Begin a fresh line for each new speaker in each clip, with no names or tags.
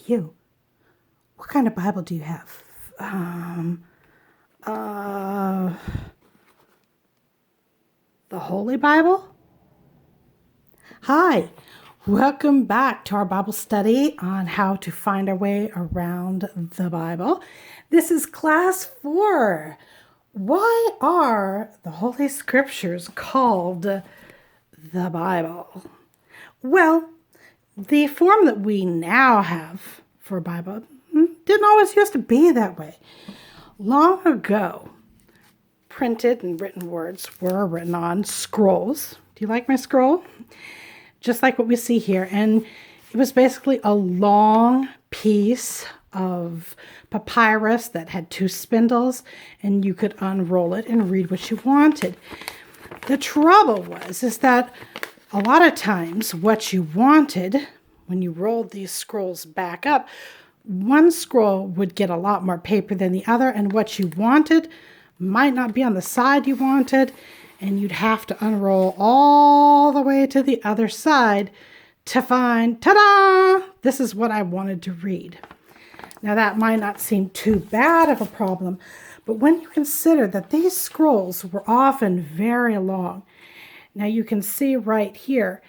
you. What kind of Bible do you have? The Holy Bible? Hi, welcome back to our Bible study on how to find our way around the Bible. This is class 4. Why are the Holy Scriptures called the Bible? Well, the form that we now have for a Bible didn't always used to be that way. Long ago, printed and written words were written on scrolls. Do you like my scroll? Just like what we see here. And it was basically a long piece of papyrus that had 2 spindles, and you could unroll it and read what you wanted. The trouble is that a lot of times what you wanted, when you rolled these scrolls back up, one scroll would get a lot more paper than the other, and what you wanted might not be on the side you wanted, and you'd have to unroll all the way to the other side to find, ta-da, this is what I wanted to read. Now that might not seem too bad of a problem, but when you consider that these scrolls were often very long, now you can see right here,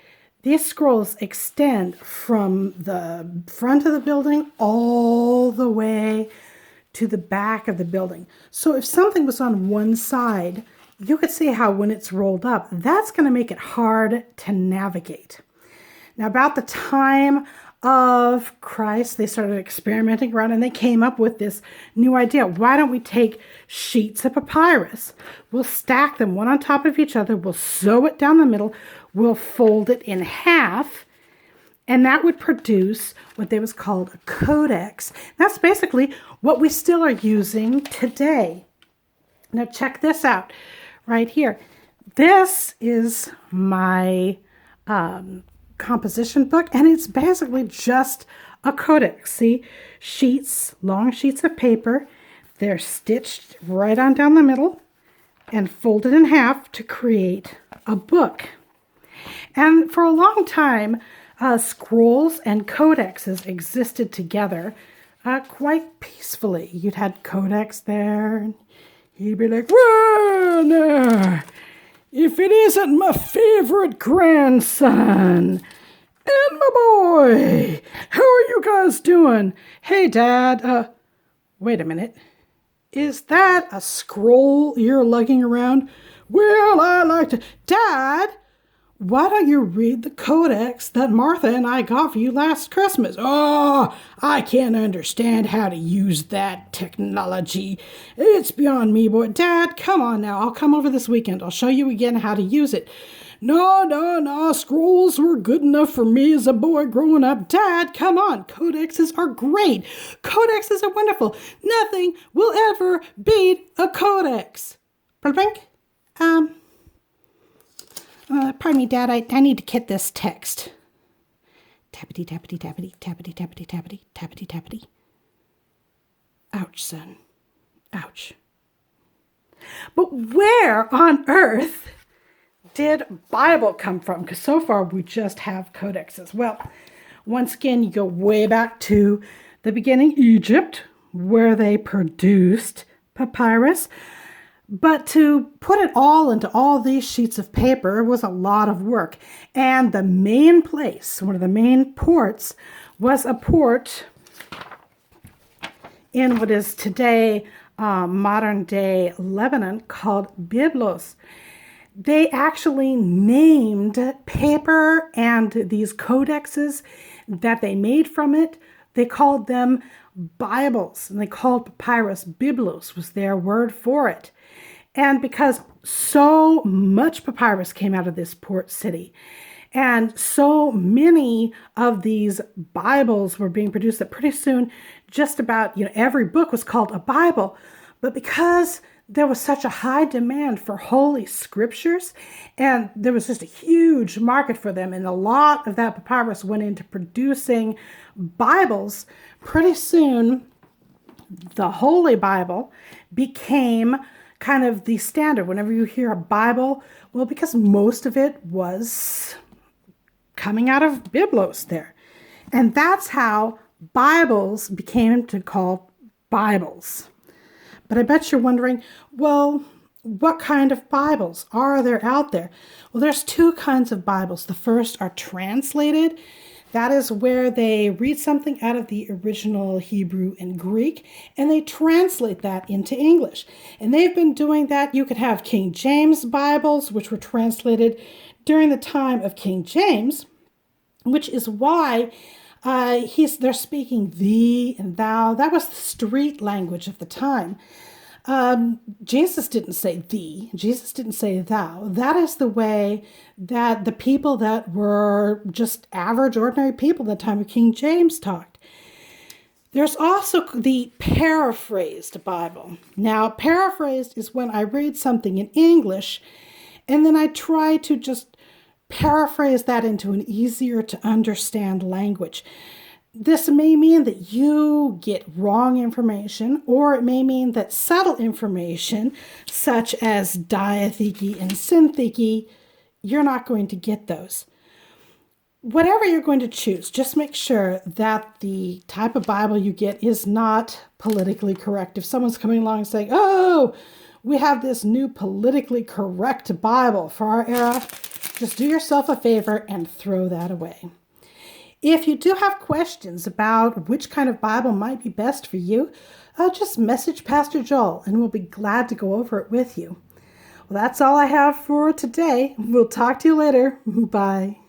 these scrolls extend from the front of the building all the way to the back of the building. So if something was on one side, you could see how when it's rolled up, that's going to make it hard to navigate. Now, about the time of Christ, they started experimenting around and they came up with this new idea. Why don't we take sheets of papyrus? We'll stack them one on top of each other. We'll sew it down the middle. We'll fold it in half. And that would produce what they was called a codex. That's basically what we still are using today. Now check this out right here. This is my composition book, and it's basically just a codex. See, sheets, long sheets of paper. They're stitched right on down the middle and folded in half to create a book. And for a long time, scrolls and codexes existed together quite peacefully. You'd had codex there, and he'd be like, well, no, if it isn't my favorite grandson and my boy, how are you guys doing? Hey, Dad, wait a minute. Is that a scroll you're lugging around? Well, I like to... Dad, why don't you read the codex that Martha and I got for you last Christmas? Oh, I can't understand how to use that technology. It's beyond me, boy. Dad, come on now. I'll come over this weekend. I'll show you again how to use it. No. Scrolls were good enough for me as a boy growing up. Dad, come on. Codexes are great. Codexes are wonderful. Nothing will ever beat a codex. Blink. Pardon me, Dad, I need to get this text. Tappity, tappity, tappity, tappity, tappity, tappity, tappity, tappity. Ouch, son. Ouch. But where on earth did Bible come from? Because so far we just have codexes. Well, once again, you go way back to the beginning, Egypt, where they produced papyrus. But to put it all into all these sheets of paper was a lot of work. And the main place, one of the main ports, was a port in what is today modern-day Lebanon called Byblos. They actually named paper and these codexes that they made from it, they called them Bibles, and they called papyrus Byblos was their word for it. And because so much papyrus came out of this port city, and so many of these Bibles were being produced that pretty soon just about every book was called a Bible. But because there was such a high demand for holy scriptures, and there was just a huge market for them, and a lot of that papyrus went into producing Bibles, pretty soon the Holy Bible became kind of the standard. Whenever you hear a Bible, well, because most of it was coming out of Byblos there. And that's how Bibles became to call Bibles. But I bet you're wondering, well, what kind of Bibles are there out there? Well, there's two kinds of Bibles. The first are translated. That is where they read something out of the original Hebrew and Greek, and they translate that into English. And they've been doing that. You could have King James Bibles, which were translated during the time of King James, which is why they're speaking thee and thou. That was the street language of the time. Jesus didn't say thee. Jesus didn't say thou. That is the way that the people that were just average, ordinary people at the time of King James talked. There's also the paraphrased Bible. Now, paraphrased is when I read something in English and then I try to just paraphrase that into an easier to understand language. This may mean that you get wrong information, or it may mean that subtle information, such as diatheke and syntheke, you're not going to get those. Whatever you're going to choose, just make sure that the type of Bible you get is not politically correct. If someone's coming along and saying, oh, we have this new politically correct Bible for our era, just do yourself a favor and throw that away. If you do have questions about which kind of Bible might be best for you, just message Pastor Joel and we'll be glad to go over it with you. Well, that's all I have for today. We'll talk to you later. Bye.